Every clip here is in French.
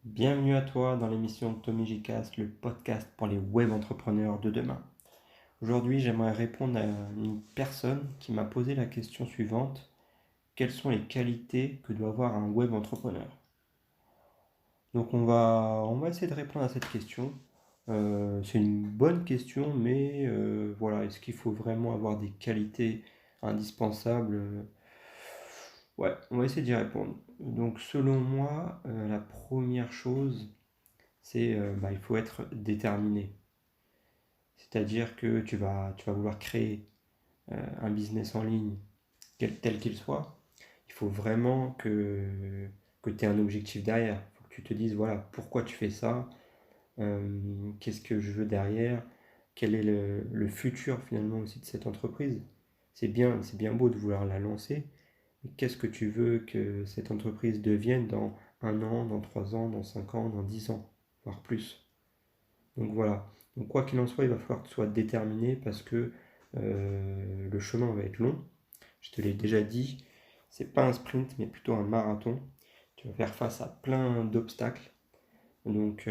Bienvenue à toi dans l'émission Tommy Gcast, le podcast pour les web entrepreneurs de demain. Aujourd'hui, j'aimerais répondre à une personne qui m'a posé la question suivante. Quelles sont les qualités que doit avoir un web entrepreneur? Donc on va essayer de répondre à cette question. C'est une bonne question, mais voilà, est-ce qu'il faut vraiment avoir des qualités indispensables? Ouais, on va essayer d'y répondre. Donc selon moi, la première chose, c'est il faut être déterminé. C'est-à-dire que tu vas vouloir créer un business en ligne, tel qu'il soit. Il faut vraiment que tu aies un objectif derrière. Il faut que tu te dises, voilà, pourquoi tu fais ça, qu'est-ce que je veux derrière, quel est le futur finalement aussi de cette entreprise. C'est bien beau de vouloir la lancer, mais qu'est-ce que tu veux que cette entreprise devienne dans 1 an, dans 3 ans, dans 5 ans, dans 10 ans, voire plus. Donc voilà. Donc quoi qu'il en soit, il va falloir que tu sois déterminé parce que le chemin va être long. Je te l'ai déjà dit, c'est pas un sprint mais plutôt un marathon. Tu vas faire face à plein d'obstacles. Donc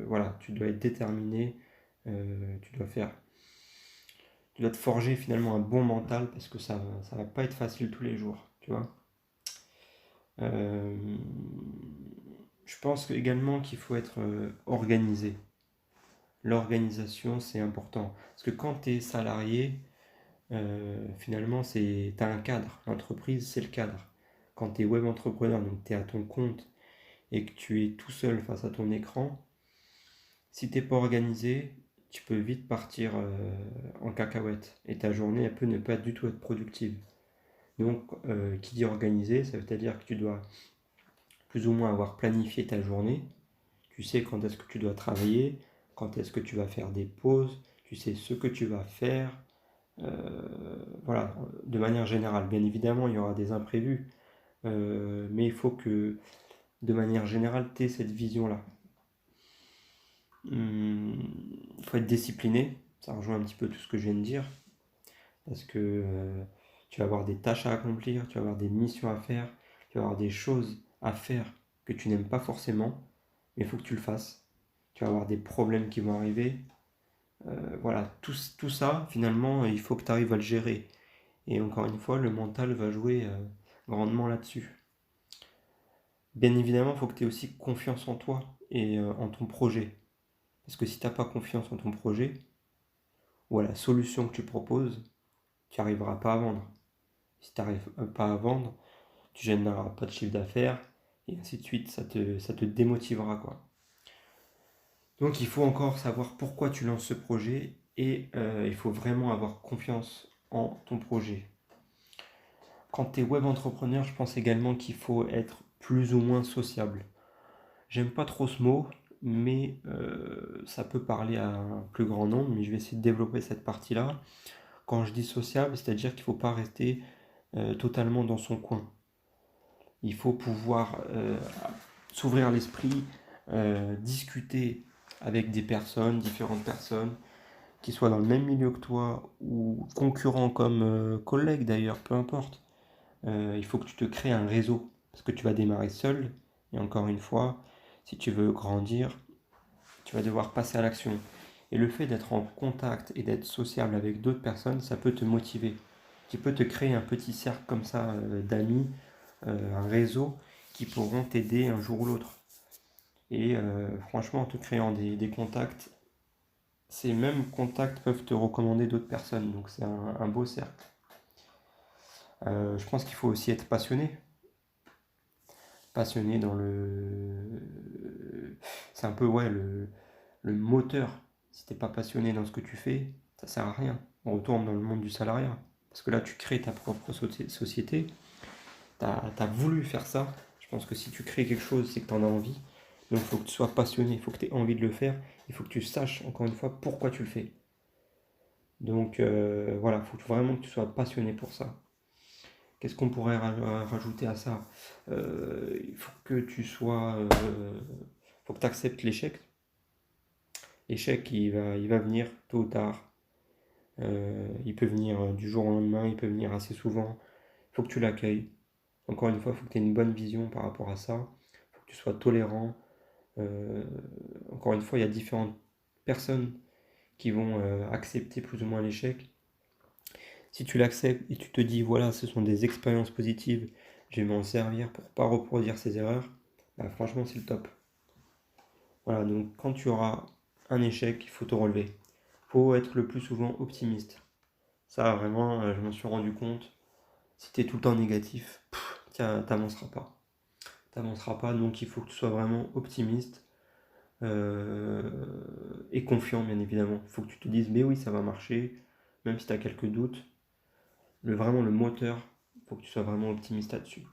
voilà, tu dois être déterminé. Tu dois te forger finalement un bon mental parce que ça va pas être facile tous les jours, tu vois. Euh, je pense également qu'il faut être organisé. L'organisation, c'est important. Parce que quand tu es salarié, finalement, tu as un cadre. L'entreprise, c'est le cadre. Quand tu es web entrepreneur, donc tu es à ton compte et que tu es tout seul face à ton écran, si tu n'es pas organisé, tu peux vite partir en cacahuète. Et ta journée, elle peut ne pas du tout être productive. Donc, qui dit organisé, ça veut dire que tu dois plus ou moins avoir planifié ta journée. Tu sais quand est-ce que tu dois travailler, quand est-ce que tu vas faire des pauses, tu sais ce que tu vas faire. Voilà, de manière générale. Bien évidemment, il y aura des imprévus, mais il faut que, de manière générale, tu aies cette vision-là. Il faut être discipliné, ça rejoint un petit peu tout ce que je viens de dire, parce que tu vas avoir des tâches à accomplir, tu vas avoir des missions à faire, tu vas avoir des choses à faire que tu n'aimes pas forcément, mais il faut que tu le fasses. Tu vas avoir des problèmes qui vont arriver. Voilà, tout ça, finalement, il faut que tu arrives à le gérer. Et encore une fois, le mental va jouer grandement là-dessus. Bien évidemment, il faut que tu aies aussi confiance en toi et en ton projet. Parce que si tu n'as pas confiance en ton projet ou à la solution que tu proposes, tu n'arriveras pas à vendre. Si tu n'arrives pas à vendre, tu généreras pas de chiffre d'affaires et ainsi de suite. Ça te démotivera, quoi. Donc il faut encore savoir pourquoi tu lances ce projet et il faut vraiment avoir confiance en ton projet. Quand tu es web entrepreneur, je pense également qu'il faut être plus ou moins sociable. J'aime pas trop ce mot, mais ça peut parler à un plus grand nombre, mais je vais essayer de développer cette partie-là. Quand je dis sociable, c'est-à-dire qu'il ne faut pas rester totalement dans son coin. Il faut pouvoir s'ouvrir l'esprit, discuter avec des personnes, différentes personnes, qui soient dans le même milieu que toi, ou concurrents comme collègues d'ailleurs, peu importe. Il faut que tu te crées un réseau, parce que tu vas démarrer seul, et encore une fois, si tu veux grandir, tu vas devoir passer à l'action. Et le fait d'être en contact et d'être sociable avec d'autres personnes, ça peut te motiver. Tu peux te créer un petit cercle comme ça d'amis, un réseau qui pourront t'aider un jour ou l'autre. Et franchement, en te créant des contacts, ces mêmes contacts peuvent te recommander d'autres personnes. Donc c'est un beau cercle. Je pense qu'il faut aussi être passionné. Passionné dans c'est un peu ouais, le moteur. Si t'es pas passionné dans ce que tu fais, ça sert à rien. On retourne dans le monde du salariat. Parce que là, tu crées ta propre société. Tu as voulu faire ça. Je pense que si tu crées quelque chose, c'est que tu en as envie. Donc il faut que tu sois passionné, il faut que tu aies envie de le faire. Il faut que tu saches, encore une fois, pourquoi tu le fais. Donc voilà, il faut vraiment que tu sois passionné pour ça. Qu'est-ce qu'on pourrait rajouter à ça? Il faut que tu sois... faut que tu acceptes l'échec. L'échec, il va venir tôt ou tard. Il peut venir du jour au lendemain, il peut venir assez souvent. Il faut que tu l'accueilles. Encore une fois, il faut que tu aies une bonne vision par rapport à ça. Il faut que que tu sois tolérant. Encore une fois, il y a différentes personnes qui vont accepter plus ou moins l'échec. Si tu l'acceptes et tu te dis, voilà, ce sont des expériences positives, je vais m'en servir pour pas reproduire ces erreurs, bah, franchement, c'est le top. Voilà, donc quand tu auras un échec, il faut te relever. Il faut être le plus souvent optimiste. Ça, vraiment, je m'en suis rendu compte. Si tu es tout le temps négatif, t'avanceras pas. T'avanceras pas, donc il faut que tu sois vraiment optimiste euh, et confiant, bien évidemment. Il faut que tu te dises, mais oui, ça va marcher, même si tu as quelques doutes. Vraiment, le moteur, il faut que tu sois vraiment optimiste là-dessus.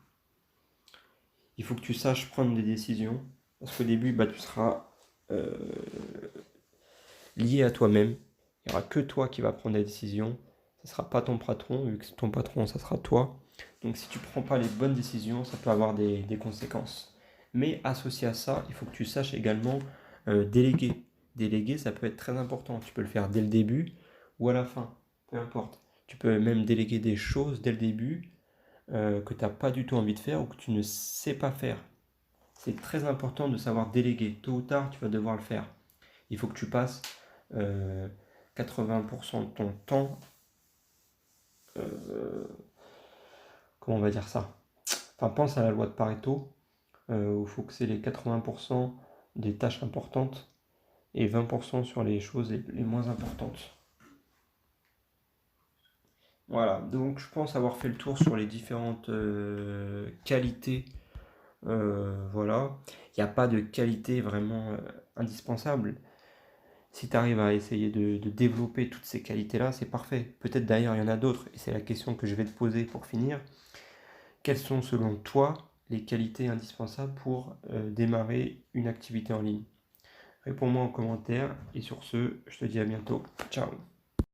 Il faut que tu saches prendre des décisions, parce qu'au début, bah, tu seras euh, lié à toi-même. Il n'y aura que toi qui vas prendre des décisions. Ce ne sera pas ton patron, vu que ton patron, ça sera toi. Donc si tu ne prends pas les bonnes décisions, ça peut avoir des conséquences. Mais associé à ça, il faut que tu saches également déléguer. Déléguer, ça peut être très important. Tu peux le faire dès le début ou à la fin, peu importe. Tu peux même déléguer des choses dès le début que tu n'as pas du tout envie de faire ou que tu ne sais pas faire. C'est très important de savoir déléguer. Tôt ou tard, tu vas devoir le faire. Il faut que tu passes 80% de ton temps, comment on va dire ça? Enfin, pense à la loi de Pareto, où il faut que c'est les 80% des tâches importantes et 20% sur les choses les moins importantes. Voilà, donc je pense avoir fait le tour sur les différentes qualités. Voilà, il n'y a pas de qualité vraiment indispensable. Si tu arrives à essayer de développer toutes ces qualités-là, c'est parfait. Peut-être d'ailleurs il y en a d'autres, et c'est la question que je vais te poser pour finir. Quelles sont selon toi les qualités indispensables pour démarrer une activité en ligne? Réponds-moi en commentaire, et sur ce, je te dis à bientôt. Ciao!